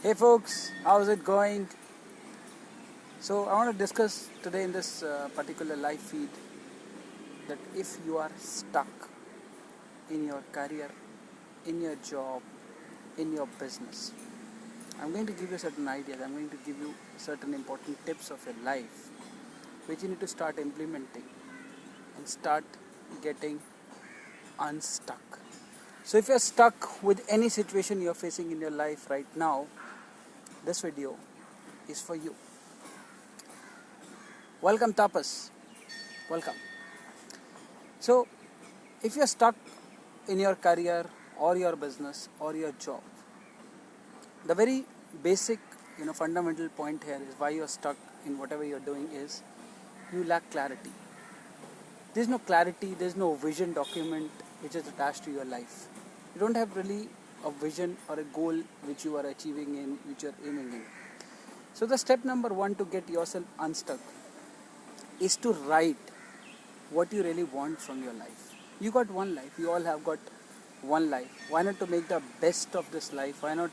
Hey folks, how's it going? So, I want to discuss today in this particular live feed that if you are stuck in your career, in your job, in your business, I'm going to give you certain ideas, I'm going to give you certain important tips of your life which you need to start implementing and start getting unstuck. So, if you're stuck with any situation you're facing in your life right now, this video is for you. Welcome, Tapas. Welcome. So, if you're stuck in your career or your business or your job, the very basic, fundamental point here is why you're stuck in whatever you're doing is you lack clarity. There's no clarity, there's no vision document which is attached to your life. You don't have really a vision or a goal which you are achieving in, which you're aiming in. So, the step number one to get yourself unstuck is to write what you really want from your life. You got one life, we all have got one life. Why not to make the best of this life? Why not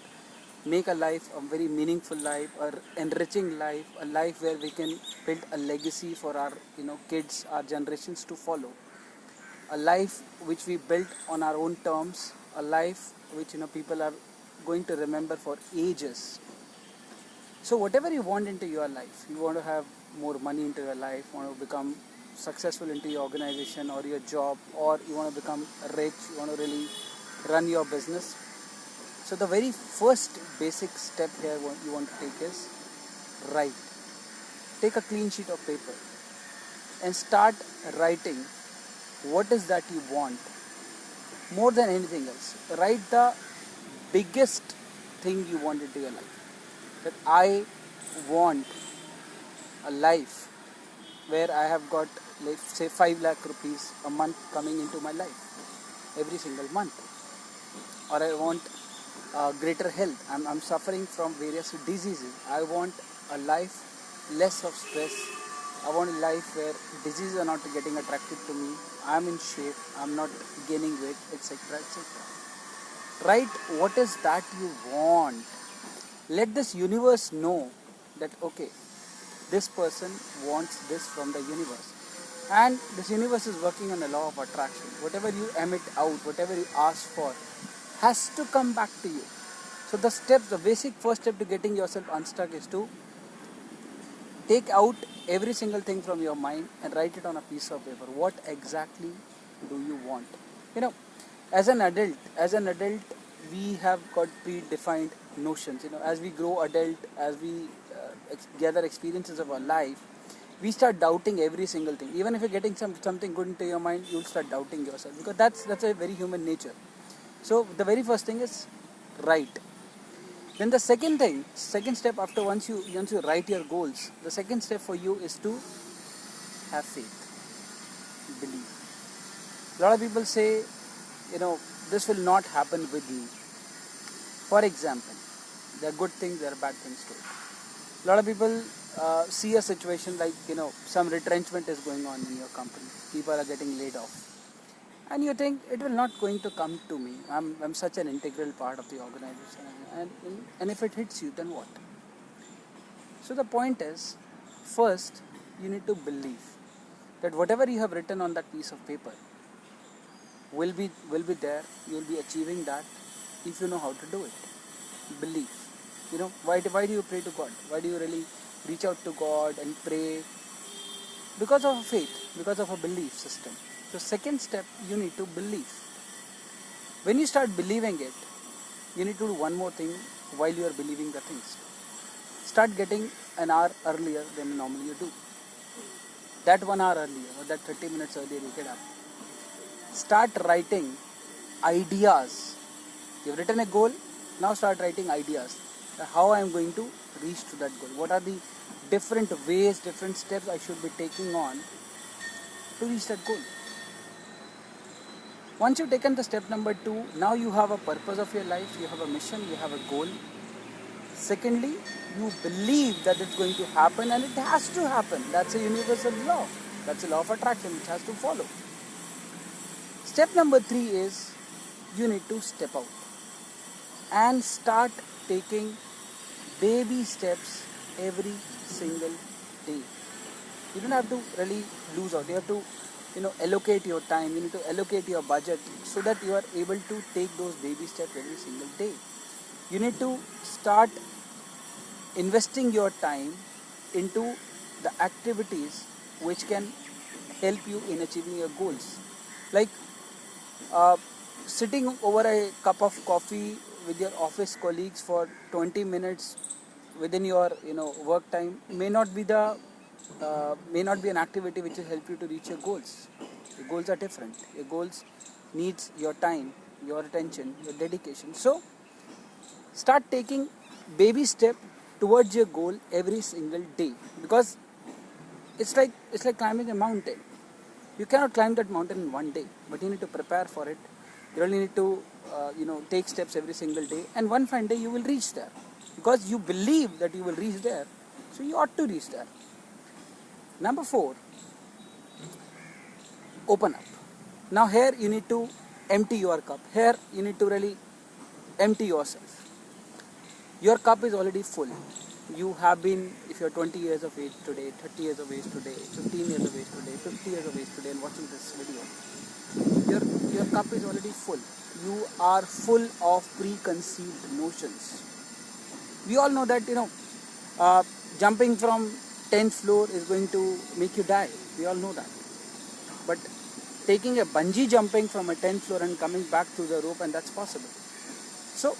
make a life a very meaningful life, or enriching life, a life where we can build a legacy for our kids, our generations to follow, a life which we built on our own terms, a life which people are going to remember for ages. So whatever you want into your life, you want to have more money into your life, want to become successful into your organization or your job, or you want to become rich, you want to really run your business. So the very first basic step here what you want to take is write. Take a clean sheet of paper and start writing what is that you want more than anything else. Write the biggest thing you want into your life. That I want a life where I have got, let's say, 5 lakh rupees a month coming into my life every single month. Or I want greater health. I'm suffering from various diseases. I want a life less of stress. I want a life where diseases are not getting attracted to me. I'm in shape. I'm not gaining weight, etc. etc. Write what is that you want. Let this universe know that okay, this person wants this from the universe. And this universe is working on the law of attraction. Whatever you emit out, whatever you ask for, has to come back to you. So the basic first step to getting yourself unstuck is to take out every single thing from your mind and write it on a piece of paper. What exactly do you want? You know, as an adult, we have got predefined notions. As we grow adult, as we gather experiences of our life, we start doubting every single thing. Even if you're getting something good into your mind, you'll start doubting yourself, because that's a very human nature. So the very first thing is write. Then the second step, after once you write your goals, the second step for you is to have faith, believe. A lot of people say, this will not happen with me. For example, there are good things, there are bad things too. A lot of people see a situation like, some retrenchment is going on in your company. People are getting laid off. And you think it will not going to come to me. I'm such an integral part of the organization. And if it hits you, then what? So the point is, first, you need to believe that whatever you have written on that piece of paper will be there. You will be achieving that if you know how to do it. Believe. Why do you pray to God? Why do you really reach out to God and pray? Because of faith, because of a belief system. So second step, you need to believe. When you start believing it, you need to do one more thing while you are believing the things. Start getting an hour earlier than normally you do. That 1 hour earlier or that 30 minutes earlier you get up. Start writing ideas. You've written a goal, now start writing ideas. How I am going to reach to that goal. What are the different ways, different steps I should be taking on to reach that goal. Once you've taken the step number 2, now you have a purpose of your life, you have a mission, you have a goal. Secondly, you believe that it's going to happen, and it has to happen. That's a universal law. That's a law of attraction which has to follow. Step number 3 is you need to step out and start taking baby steps every single day. You don't have to really lose out. You have to, allocate your time. You need to allocate your budget so that you are able to take those baby steps every single day. You need to start investing your time into the activities which can help you in achieving your goals. Like uh, sitting over a cup of coffee with your office colleagues for 20 minutes within your work time may not be an activity which will help you to reach your goals. Your goals are different. Your goals needs your time, your attention, your dedication. So start taking baby step towards your goal every single day, because it's like climbing a mountain. You cannot climb that mountain in one day, but you need to prepare for it. You really need to take steps every single day, and one fine day you will reach there, because you believe that you will reach there, so you ought to reach there. Number 4, open up. Now here you need to empty your cup. Here you need to really empty yourself. Your cup is already full. You have been, if you're 20 years of age today, 30 years of age today, 15 years of age today, 50 years of age today, and watching this video, your cup is already full. You are full of preconceived notions. We all know that jumping from 10th floor is going to make you die. We all know that. But taking a bungee jumping from a 10th floor and coming back through the rope, and that's possible. So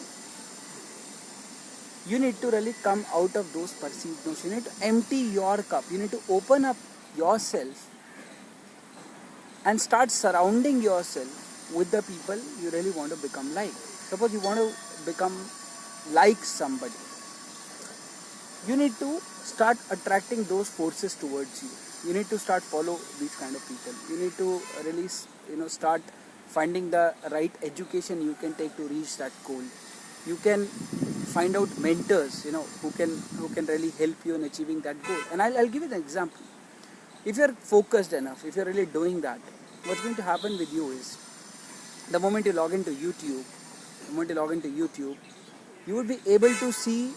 you need to really come out of those perceived notions. You need to empty your cup. You need to open up yourself and start surrounding yourself with the people you really want to become like. Suppose you want to become like somebody. You need to start attracting those forces towards you. You need to start follow these kind of people. You need to really, start finding the right education you can take to reach that goal. You can find out mentors, who can really help you in achieving that goal. And I'll give you an example. If you're focused enough, if you're really doing that, what's going to happen with you is, the moment you log into YouTube, you will be able to see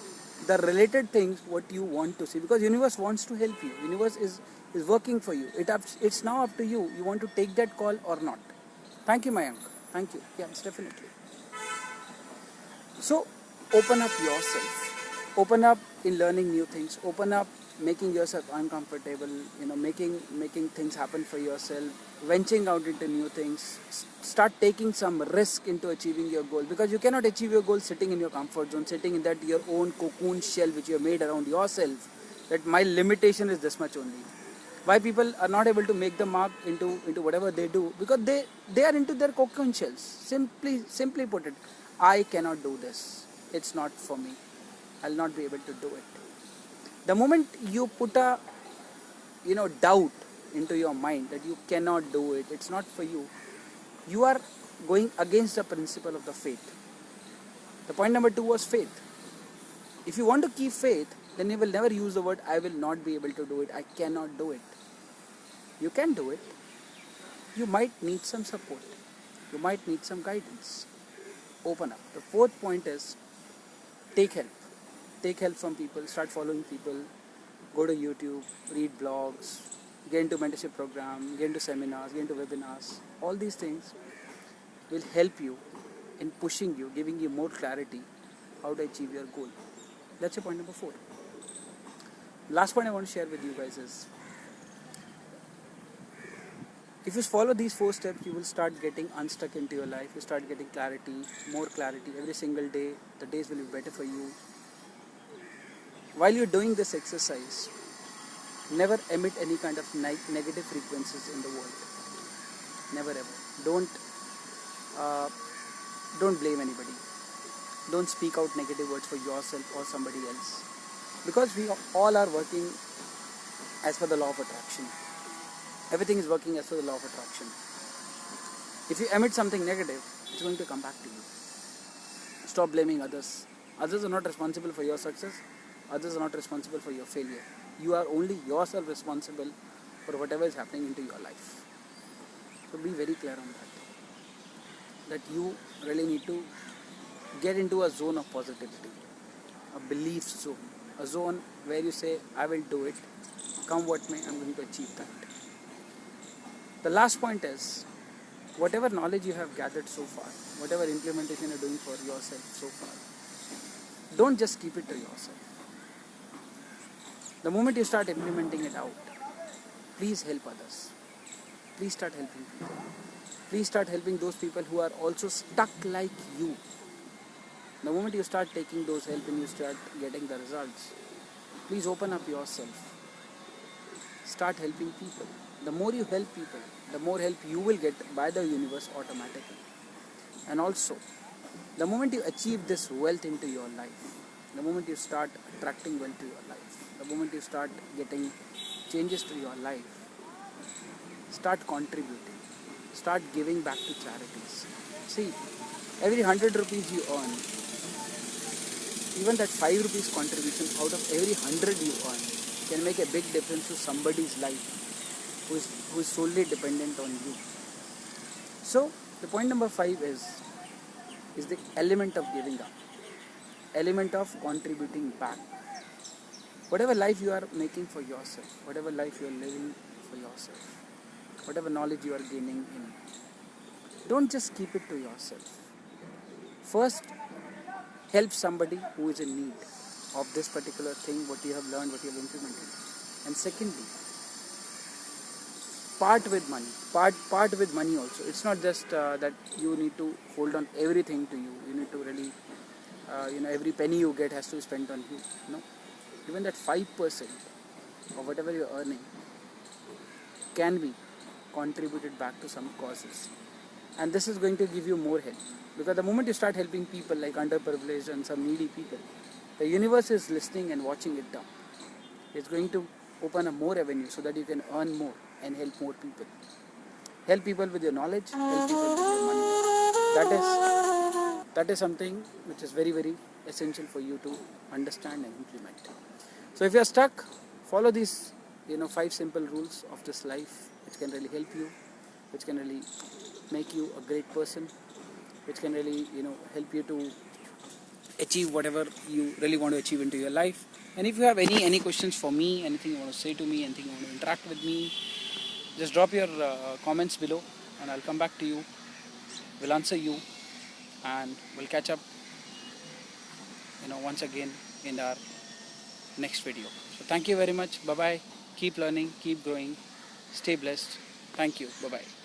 the related things what you want to see, because universe wants to help you. Universe is working for you. It's now up to you. You want to take that call or not. Thank you, Mayank. Thank you. Yes, definitely. So open up yourself. Open up in learning new things. Open up making yourself uncomfortable, making things happen for yourself, venturing out into new things. Start taking some risk into achieving your goal, because you cannot achieve your goal sitting in your comfort zone, sitting in that your own cocoon shell which you have made around yourself, that my limitation is this much only. Why people are not able to make the mark into whatever they do? Because they are into their cocoon shells. Simply put it, I cannot do this. It's not for me. I'll not be able to do it. The moment you put a doubt into your mind that you cannot do it, it's not for you, you are going against the principle of the faith. The point number 2 was faith. If you want to keep faith, then you will never use the word I will not be able to do it, I cannot do it. You can do it. You might need some support. You might need some guidance. Open up. The 4th point is, take help. Take help from people. Start following people. Go to YouTube, read blogs, get into mentorship program, get into seminars, get into webinars. All these things will help you in pushing you, giving you more clarity how to achieve your goal. That's your point number 4. Last point I want to share with you guys is, if you follow these 4 steps, you will start getting unstuck into your life. You start getting clarity, more clarity every single day. The days will be better for you. While you're doing this exercise, never emit any kind of negative frequencies in the world. Never ever. Don't blame anybody. Don't speak out negative words for yourself or somebody else, because we all are working as per the law of attraction. Everything is working as per the law of attraction. If you emit something negative, it's going to come back to you. Stop blaming others. Others are not responsible for your success. Others are not responsible for your failure. You are only yourself responsible for whatever is happening into your life. So be very clear on that. That you really need to get into a zone of positivity. a belief zone, a zone where you say, I will do it, come what may, I'm going to achieve that. The last point is, whatever knowledge you have gathered so far, whatever implementation you're doing for yourself so far, don't just keep it to yourself. The moment you start implementing it out, please help others. Please start helping people. Please start helping those people who are also stuck like you. The moment you start taking those help and you start getting the results, please open up yourself. Start helping people. The more you help people, the more help you will get by the universe automatically. And also, the moment you achieve this wealth into your life, the moment you start attracting wealth to your life, the moment you start getting changes to your life, start contributing, start giving back to charities. See, every 100 rupees you earn, even that 5 rupees contribution out of every 100 you earn can make a big difference to somebody's life who is solely dependent on you. So the point number 5 is the element of giving up, element of contributing back. Whatever life you are making for yourself, whatever life you are living for yourself, whatever knowledge you are gaining in, don't just keep it to yourself. First, help somebody who is in need of this particular thing, what you have learned, what you have implemented. And secondly, part with money. Part with money also. It's not just that you need to hold on everything to you. You need to really, every penny you get has to be spent on you. No, even that 5% of whatever you're earning can be contributed back to some causes. And this is going to give you more help. Because the moment you start helping people like underprivileged and some needy people, the universe is listening and watching it down. It's going to open up more avenues so that you can earn more and help more people. Help people with your knowledge, help people with your money. That is something which is very, very essential for you to understand and implement. So if you are stuck, follow these 5 simple rules of this life, which can really help you, which can really make you a great person, which can really help you to achieve whatever you really want to achieve into your life. And if you have any questions for me, anything you want to say to me, anything you want to interact with me, just drop your comments below and I'll come back to you. We'll answer you and we'll catch up once again in our next video. So thank you very much. Bye bye. Keep learning, keep growing, stay blessed. Thank you. Bye bye.